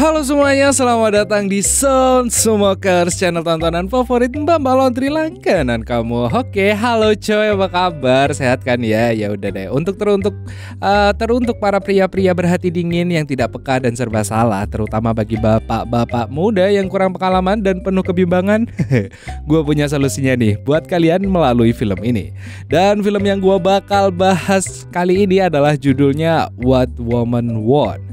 Halo semuanya, selamat datang di Sound Smokers, channel tontonan favorit Mbak Laundry langganan kamu. Oke, halo coy, apa kabar? Sehat kan ya? Ya udah deh. Untuk teruntuk para pria-pria berhati dingin yang tidak peka dan serba salah, terutama bagi bapak-bapak muda yang kurang pengalaman dan penuh kebimbangan. Gue punya solusinya nih buat kalian melalui film ini. Dan film yang gue bakal bahas kali ini adalah judulnya What Woman Want.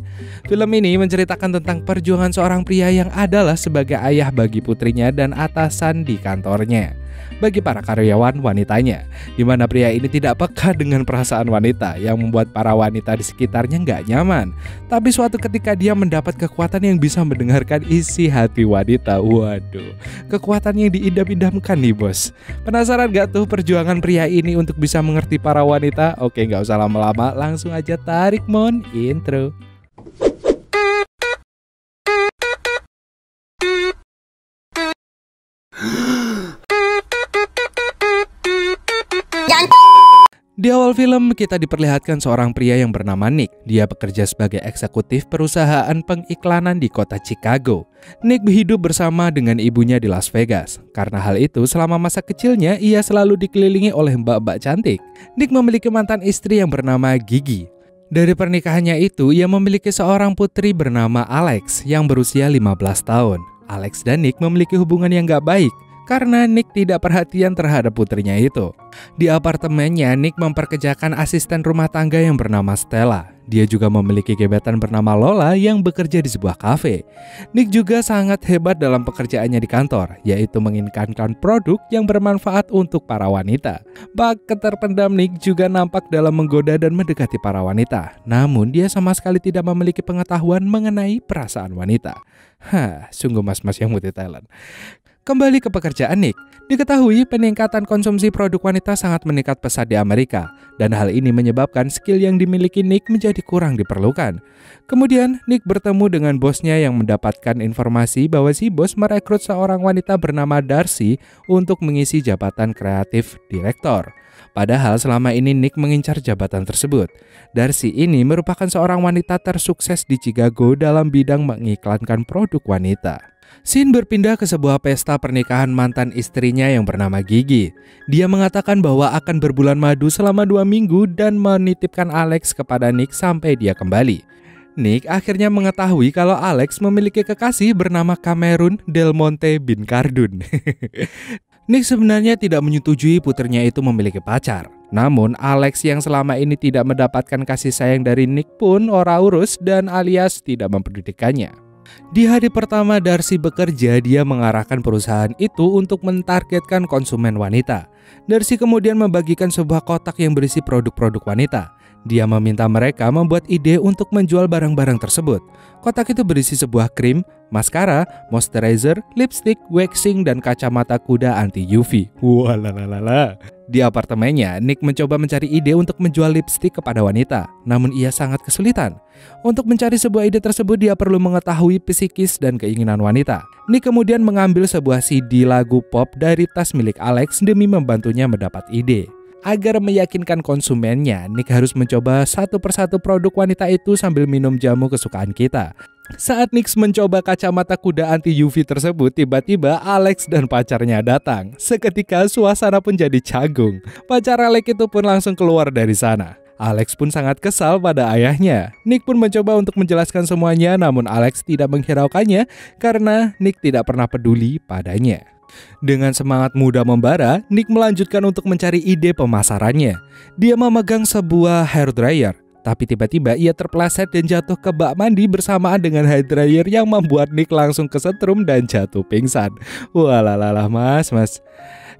Film ini menceritakan tentang perjuangan seorang pria yang adalah sebagai ayah bagi putrinya dan atasan di kantornya bagi para karyawan wanitanya, di mana pria ini tidak peka dengan perasaan wanita yang membuat para wanita di sekitarnya nggak nyaman. Tapi suatu ketika dia mendapat kekuatan yang bisa mendengarkan isi hati wanita. Waduh, kekuatan yang diidam-idamkan nih bos. Penasaran gak tuh perjuangan pria ini untuk bisa mengerti para wanita? Oke, nggak usah lama-lama, langsung aja tarik mon intro. Di awal film kita diperlihatkan seorang pria yang bernama Nick. Dia bekerja sebagai eksekutif perusahaan pengiklanan di kota Chicago. Nick hidup bersama dengan ibunya di Las Vegas. Karena hal itu selama masa kecilnya ia selalu dikelilingi oleh mbak-mbak cantik. Nick memiliki mantan istri yang bernama Gigi. Dari pernikahannya itu ia memiliki seorang putri bernama Alex yang berusia 15 tahun. Alex dan Nick memiliki hubungan yang gak baik karena Nick tidak perhatian terhadap putrinya itu. Di apartemennya, Nick memperkerjakan asisten rumah tangga yang bernama Stella. Dia juga memiliki gebetan bernama Lola yang bekerja di sebuah kafe. Nick juga sangat hebat dalam pekerjaannya di kantor, yaitu menginginkan produk yang bermanfaat untuk para wanita. Bakat terpendam Nick juga nampak dalam menggoda dan mendekati para wanita. Namun dia sama sekali tidak memiliki pengetahuan mengenai perasaan wanita. Sungguh mas-mas yang multi talent. Kembali ke pekerjaan Nick, diketahui peningkatan konsumsi produk wanita sangat meningkat pesat di Amerika, dan hal ini menyebabkan skill yang dimiliki Nick menjadi kurang diperlukan. Kemudian Nick bertemu dengan bosnya yang mendapatkan informasi bahwa si bos merekrut seorang wanita bernama Darcy untuk mengisi jabatan kreatif direktor. Padahal selama ini Nick mengincar jabatan tersebut. Darcy ini merupakan seorang wanita tersukses di Chicago dalam bidang mengiklankan produk wanita. Scene berpindah ke sebuah pesta pernikahan mantan istrinya yang bernama Gigi. Dia mengatakan bahwa akan berbulan madu selama 2 minggu dan menitipkan Alex kepada Nick sampai dia kembali. Nick akhirnya mengetahui kalau Alex memiliki kekasih bernama Cameron Del Monte bin Cardun. Nick sebenarnya tidak menyetujui putrinya itu memiliki pacar. Namun Alex yang selama ini tidak mendapatkan kasih sayang dari Nick pun ora urus dan alias tidak memperdulikannya. Di hari pertama Darcy bekerja, dia mengarahkan perusahaan itu untuk mentargetkan konsumen wanita. Darcy kemudian membagikan sebuah kotak yang berisi produk-produk wanita. Dia meminta mereka membuat ide untuk menjual barang-barang tersebut. Kotak itu berisi sebuah krim, maskara, moisturizer, lipstick, waxing, dan kacamata kuda anti UV. Walalala. Di apartemennya, Nick mencoba mencari ide untuk menjual lipstick kepada wanita. Namun ia sangat kesulitan. Untuk mencari sebuah ide tersebut, dia perlu mengetahui psikis dan keinginan wanita. Nick kemudian mengambil sebuah CD lagu pop dari tas milik Alex demi membantunya mendapat ide. Agar meyakinkan konsumennya, Nick harus mencoba satu persatu produk wanita itu sambil minum jamu kesukaan kita. Saat Nick mencoba kacamata kuda anti UV tersebut, tiba-tiba Alex dan pacarnya datang. Seketika suasana pun jadi canggung. Pacar Alex itu pun langsung keluar dari sana. Alex pun sangat kesal pada ayahnya. Nick pun mencoba untuk menjelaskan semuanya, namun Alex tidak menghiraukannya karena Nick tidak pernah peduli padanya. Dengan semangat muda membara, Nick melanjutkan untuk mencari ide pemasarannya. Dia memegang sebuah hair dryer, tapi tiba-tiba ia terpeleset dan jatuh ke bak mandi bersamaan dengan hair dryer yang membuat Nick langsung kesetrum dan jatuh pingsan. Walalah mas.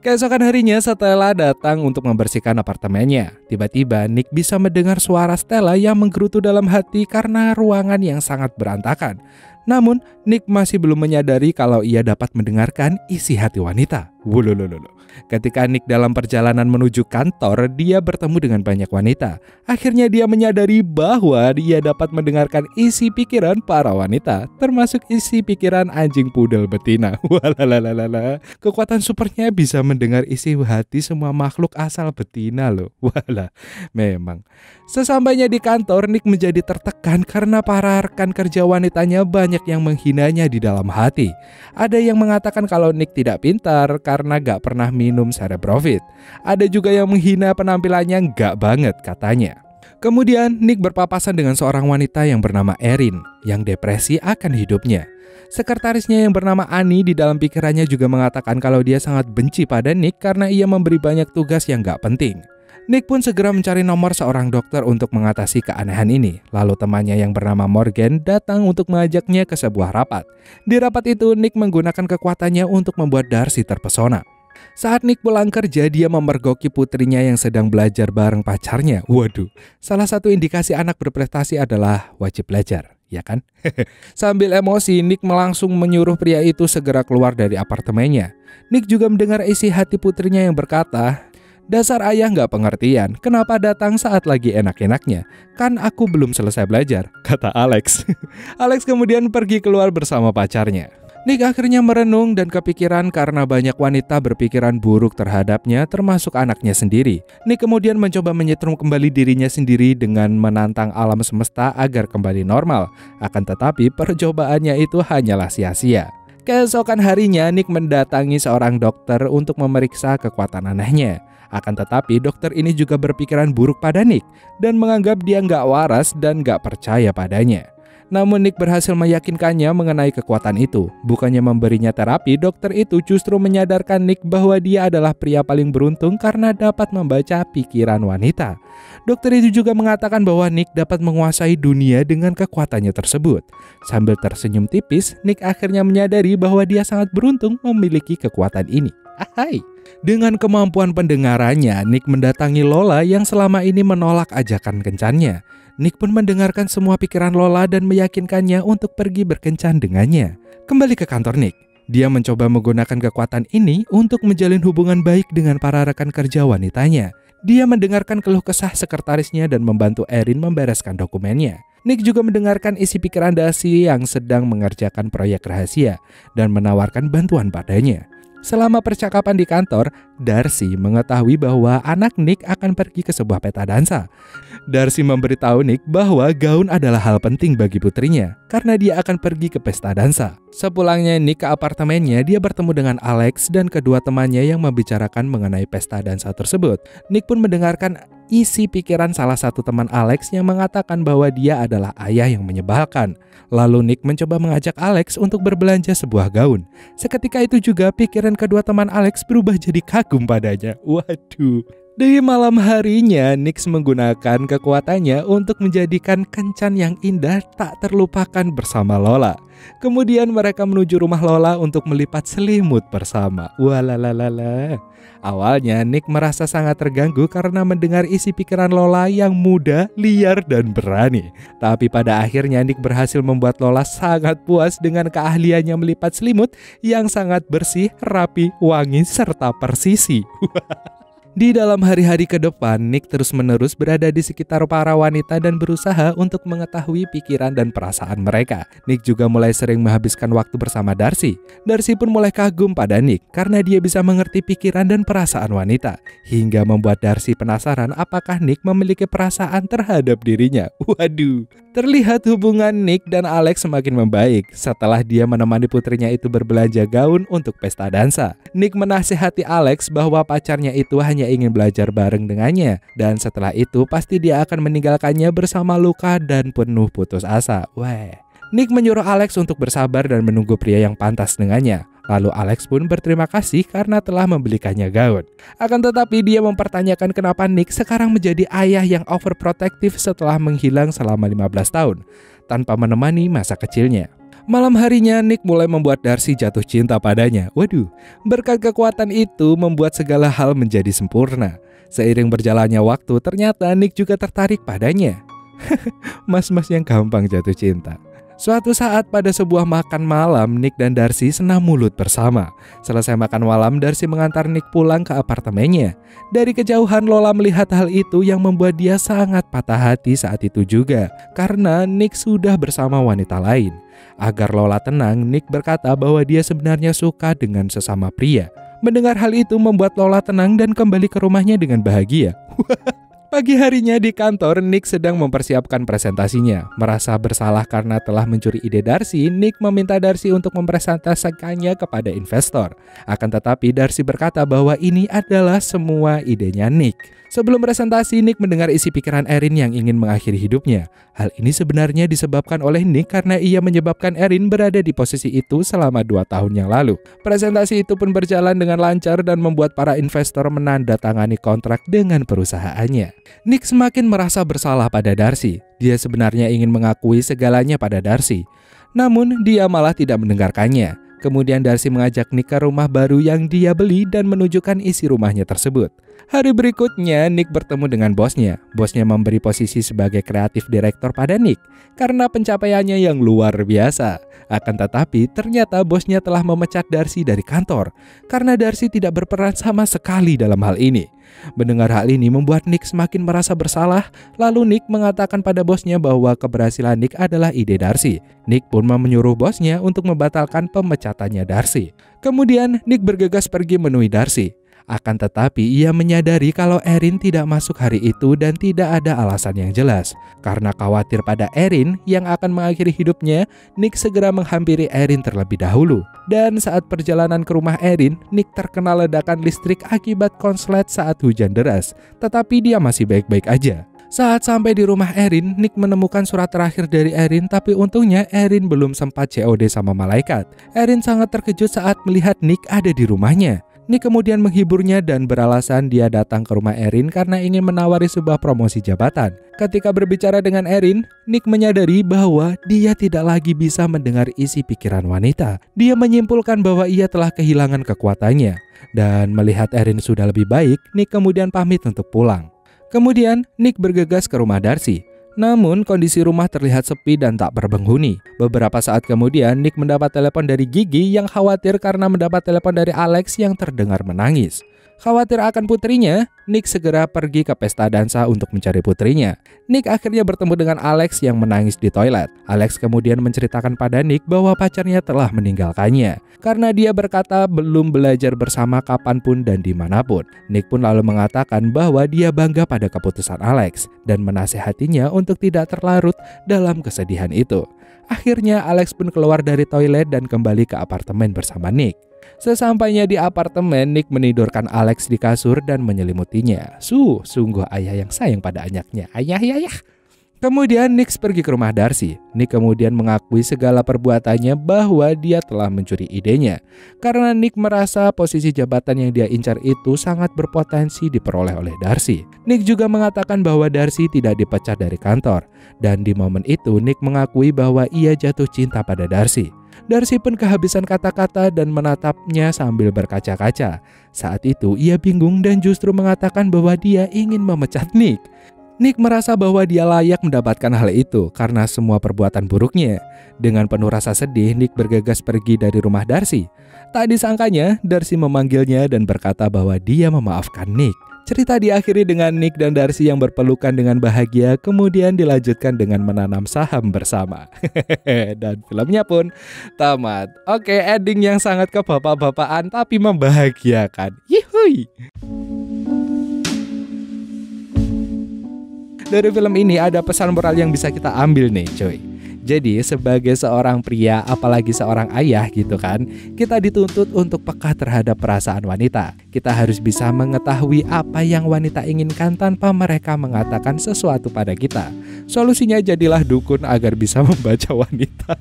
Keesokan harinya Stella datang untuk membersihkan apartemennya. Tiba-tiba Nick bisa mendengar suara Stella yang menggerutu dalam hati karena ruangan yang sangat berantakan. Namun Nick masih belum menyadari kalau ia dapat mendengarkan isi hati wanita. Wululululu. Ketika Nick dalam perjalanan menuju kantor, dia bertemu dengan banyak wanita. Akhirnya dia menyadari bahwa dia dapat mendengarkan isi pikiran para wanita, termasuk isi pikiran anjing pudel betina. Walalalala. Kekuatan supernya bisa mendengar isi hati semua makhluk asal betina loh. Walah, memang. Sesampainya di kantor, Nick menjadi tertekan karena para rekan kerja wanitanya banyak yang menghinanya di dalam hati. Ada yang mengatakan kalau Nick tidak pintar karena gak pernah minum Cerebrofit. Ada juga yang menghina penampilannya gak banget katanya. Kemudian Nick berpapasan dengan seorang wanita yang bernama Erin yang depresi akan hidupnya. Sekretarisnya yang bernama Annie di dalam pikirannya juga mengatakan kalau dia sangat benci pada Nick karena ia memberi banyak tugas yang gak penting. Nick pun segera mencari nomor seorang dokter untuk mengatasi keanehan ini. Lalu temannya yang bernama Morgan datang untuk mengajaknya ke sebuah rapat. Di rapat itu Nick menggunakan kekuatannya untuk membuat Darcy terpesona. Saat Nick pulang kerja, dia memergoki putrinya yang sedang belajar bareng pacarnya. Waduh, salah satu indikasi anak berprestasi adalah wajib belajar, ya kan? Sambil emosi, Nick langsung menyuruh pria itu segera keluar dari apartemennya. Nick juga mendengar isi hati putrinya yang berkata, "Dasar ayah gak pengertian, kenapa datang saat lagi enak-enaknya? Kan aku belum selesai belajar," kata Alex. Alex kemudian pergi keluar bersama pacarnya. Nick akhirnya merenung dan kepikiran karena banyak wanita berpikiran buruk terhadapnya, termasuk anaknya sendiri. Nick kemudian mencoba menyetrum kembali dirinya sendiri dengan menantang alam semesta agar kembali normal. Akan tetapi percobaannya itu hanyalah sia-sia. Keesokan harinya Nick mendatangi seorang dokter untuk memeriksa kekuatan anehnya. Akan tetapi dokter ini juga berpikiran buruk pada Nick dan menganggap dia nggak waras dan nggak percaya padanya. Namun Nick berhasil meyakinkannya mengenai kekuatan itu. Bukannya memberinya terapi, dokter itu justru menyadarkan Nick bahwa dia adalah pria paling beruntung karena dapat membaca pikiran wanita. Dokter itu juga mengatakan bahwa Nick dapat menguasai dunia dengan kekuatannya tersebut. Sambil tersenyum tipis, Nick akhirnya menyadari bahwa dia sangat beruntung memiliki kekuatan ini. Ahai. Dengan kemampuan pendengarannya, Nick mendatangi Lola yang selama ini menolak ajakan kencannya. Nick pun mendengarkan semua pikiran Lola dan meyakinkannya untuk pergi berkencan dengannya. Kembali ke kantor Nick, dia mencoba menggunakan kekuatan ini untuk menjalin hubungan baik dengan para rekan kerja wanitanya. Dia mendengarkan keluh kesah sekretarisnya dan membantu Erin membereskan dokumennya. Nick juga mendengarkan isi pikiran Darcy yang sedang mengerjakan proyek rahasia dan menawarkan bantuan padanya. Selama percakapan di kantor, Darcy mengetahui bahwa anak Nick akan pergi ke sebuah pesta dansa. Darcy memberitahu Nick bahwa gaun adalah hal penting bagi putrinya karena dia akan pergi ke pesta dansa. Sepulangnya Nick ke apartemennya, dia bertemu dengan Alex dan kedua temannya yang membicarakan mengenai pesta dansa tersebut. Nick pun mendengarkan isi pikiran salah satu teman Alex yang mengatakan bahwa dia adalah ayah yang menyebalkan. Lalu Nick mencoba mengajak Alex untuk berbelanja sebuah gaun. Seketika itu juga pikiran kedua teman Alex berubah jadi kagum padanya. Waduh. Di malam harinya, Nick menggunakan kekuatannya untuk menjadikan kencan yang indah tak terlupakan bersama Lola. Kemudian mereka menuju rumah Lola untuk melipat selimut bersama. Walalalala. Awalnya Nick merasa sangat terganggu karena mendengar isi pikiran Lola yang muda, liar, dan berani. Tapi pada akhirnya Nick berhasil membuat Lola sangat puas dengan keahliannya melipat selimut yang sangat bersih, rapi, wangi, serta persisi. Di dalam hari-hari ke depan, Nick terus-menerus berada di sekitar para wanita dan berusaha untuk mengetahui pikiran dan perasaan mereka. Nick juga mulai sering menghabiskan waktu bersama Darcy. Darcy pun mulai kagum pada Nick karena dia bisa mengerti pikiran dan perasaan wanita, hingga membuat Darcy penasaran apakah Nick memiliki perasaan terhadap dirinya. Waduh. Terlihat hubungan Nick dan Alex semakin membaik setelah dia menemani putrinya itu berbelanja gaun untuk pesta dansa. Nick menasihati Alex bahwa pacarnya itu hanya ingin belajar bareng dengannya, dan setelah itu pasti dia akan meninggalkannya bersama luka dan penuh putus asa. Wah. Nick menyuruh Alex untuk bersabar dan menunggu pria yang pantas dengannya. Lalu Alex pun berterima kasih karena telah membelikannya gaun. Akan tetapi dia mempertanyakan kenapa Nick sekarang menjadi ayah yang overprotective setelah menghilang selama 15 tahun tanpa menemani masa kecilnya. Malam harinya Nick mulai membuat Darcy jatuh cinta padanya. Waduh, berkat kekuatan itu membuat segala hal menjadi sempurna. Seiring berjalannya waktu, ternyata Nick juga tertarik padanya. Mas-mas yang gampang jatuh cinta. Suatu saat pada sebuah makan malam, Nick dan Darcy senam mulut bersama. Selesai makan malam, Darcy mengantar Nick pulang ke apartemennya. Dari kejauhan Lola melihat hal itu yang membuat dia sangat patah hati saat itu juga, karena Nick sudah bersama wanita lain. Agar Lola tenang, Nick berkata bahwa dia sebenarnya suka dengan sesama pria. Mendengar hal itu membuat Lola tenang dan kembali ke rumahnya dengan bahagia. Pagi harinya di kantor, Nick sedang mempersiapkan presentasinya. Merasa bersalah karena telah mencuri ide Darcy, Nick meminta Darcy untuk mempresentasikannya kepada investor. Akan tetapi Darcy berkata bahwa ini adalah semua idenya Nick. Sebelum presentasi, Nick mendengar isi pikiran Erin yang ingin mengakhiri hidupnya. Hal ini sebenarnya disebabkan oleh Nick karena ia menyebabkan Erin berada di posisi itu selama 2 tahun yang lalu. Presentasi itu pun berjalan dengan lancar dan membuat para investor menandatangani kontrak dengan perusahaannya. Nick semakin merasa bersalah pada Darcy. Dia sebenarnya ingin mengakui segalanya pada Darcy. Namun, dia malah tidak mendengarkannya. Kemudian Darcy mengajak Nick ke rumah baru yang dia beli dan menunjukkan isi rumahnya tersebut. Hari berikutnya, Nick bertemu dengan bosnya. Bosnya memberi posisi sebagai kreatif direktur pada Nick karena pencapaiannya yang luar biasa. Akan tetapi, ternyata bosnya telah memecat Darcy dari kantor karena Darcy tidak berperan sama sekali dalam hal ini. Mendengar hal ini membuat Nick semakin merasa bersalah. Lalu Nick mengatakan pada bosnya bahwa keberhasilan Nick adalah ide Darcy. Nick pun menyuruh bosnya untuk membatalkan pemecatannya Darcy. Kemudian Nick bergegas pergi menemui Darcy. Akan tetapi ia menyadari kalau Erin tidak masuk hari itu dan tidak ada alasan yang jelas. Karena khawatir pada Erin yang akan mengakhiri hidupnya, Nick segera menghampiri Erin terlebih dahulu. Dan saat perjalanan ke rumah Erin, Nick terkena ledakan listrik akibat konslet saat hujan deras. Tetapi dia masih baik-baik aja. Saat sampai di rumah Erin, Nick menemukan surat terakhir dari Erin, tapi untungnya Erin belum sempat COD sama malaikat. Erin sangat terkejut saat melihat Nick ada di rumahnya. Nick kemudian menghiburnya dan beralasan dia datang ke rumah Erin karena ingin menawari sebuah promosi jabatan. Ketika berbicara dengan Erin, Nick menyadari bahwa dia tidak lagi bisa mendengar isi pikiran wanita. Dia menyimpulkan bahwa ia telah kehilangan kekuatannya. Dan melihat Erin sudah lebih baik, Nick kemudian pamit untuk pulang. Kemudian, Nick bergegas ke rumah Darcy. Namun, kondisi rumah terlihat sepi dan tak berpenghuni. Beberapa saat kemudian, Nick mendapat telepon dari Gigi yang khawatir karena mendapat telepon dari Alex yang terdengar menangis. Khawatir akan putrinya, Nick segera pergi ke pesta dansa untuk mencari putrinya. Nick akhirnya bertemu dengan Alex yang menangis di toilet. Alex kemudian menceritakan pada Nick bahwa pacarnya telah meninggalkannya karena dia berkata belum belajar bersama kapanpun dan dimanapun. Nick pun lalu mengatakan bahwa dia bangga pada keputusan Alex dan menasihatinya untuk tidak terlarut dalam kesedihan itu. Akhirnya Alex pun keluar dari toilet dan kembali ke apartemen bersama Nick. Sesampainya di apartemen, Nick menidurkan Alex di kasur dan menyelimutinya. Sungguh ayah yang sayang pada anaknya. Ayah. Kemudian Nick pergi ke rumah Darcy. Nick kemudian mengakui segala perbuatannya bahwa dia telah mencuri idenya. Karena Nick merasa posisi jabatan yang dia incar itu sangat berpotensi diperoleh oleh Darcy. Nick juga mengatakan bahwa Darcy tidak dipecat dari kantor. Dan di momen itu Nick mengakui bahwa ia jatuh cinta pada Darcy. Darcy pun kehabisan kata-kata dan menatapnya sambil berkaca-kaca. Saat itu ia bingung dan justru mengatakan bahwa dia ingin memecat Nick. Nick merasa bahwa dia layak mendapatkan hal itu karena semua perbuatan buruknya. Dengan penuh rasa sedih, Nick bergegas pergi dari rumah Darcy. Tak disangkanya, Darcy memanggilnya dan berkata bahwa dia memaafkan Nick. Cerita diakhiri dengan Nick dan Darcy yang berpelukan dengan bahagia, kemudian dilanjutkan dengan menanam saham bersama. Dan filmnya pun tamat. Oke, ending yang sangat kebapak-bapakan tapi membahagiakan. Yihui! Dari film ini ada pesan moral yang bisa kita ambil nih cuy. Jadi sebagai seorang pria, apalagi seorang ayah gitu kan, kita dituntut untuk peka terhadap perasaan wanita. Kita harus bisa mengetahui apa yang wanita inginkan tanpa mereka mengatakan sesuatu pada kita. Solusinya jadilah dukun agar bisa membaca wanita.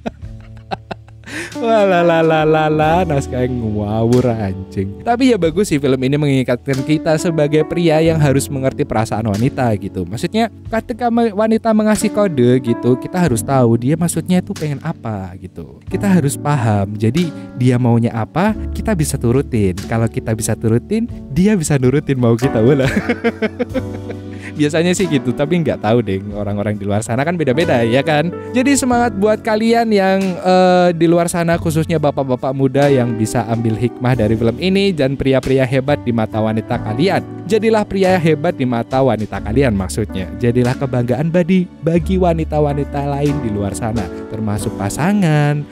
Walalala, naskah ngawur anjing. Tapi ya bagus sih film ini mengingatkan kita sebagai pria yang harus mengerti perasaan wanita gitu. Maksudnya ketika wanita mengasih kode gitu, kita harus tahu dia maksudnya itu pengen apa gitu. Kita harus paham. Jadi dia maunya apa, kita bisa turutin. Kalau kita bisa turutin, dia bisa nurutin mau kita. Wala. Biasanya sih gitu, tapi nggak tahu deh orang-orang di luar sana kan beda-beda ya kan. Jadi semangat buat kalian yang di luar sana, khususnya bapak-bapak muda yang bisa ambil hikmah dari film ini, dan pria-pria hebat di mata wanita kalian. Jadilah pria hebat di mata wanita kalian maksudnya. Jadilah kebanggaan bagi wanita-wanita lain di luar sana, termasuk pasangan,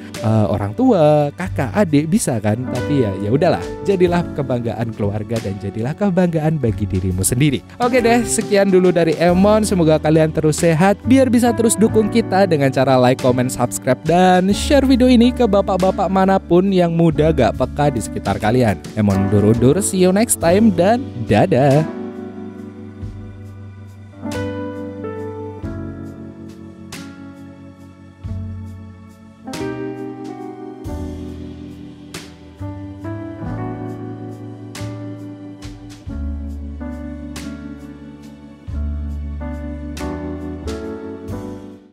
orang tua, kakak, adik bisa kan. Tapi ya udahlah, jadilah kebanggaan keluarga dan jadilah kebanggaan bagi dirimu sendiri. Oke deh, sekian dulu dari Emon. Semoga kalian terus sehat biar bisa terus dukung kita dengan cara like, comment, subscribe, dan share video ini ke bapak-bapak manapun yang muda gak peka di sekitar kalian. Emon undur-undur, see you next time dan dadah.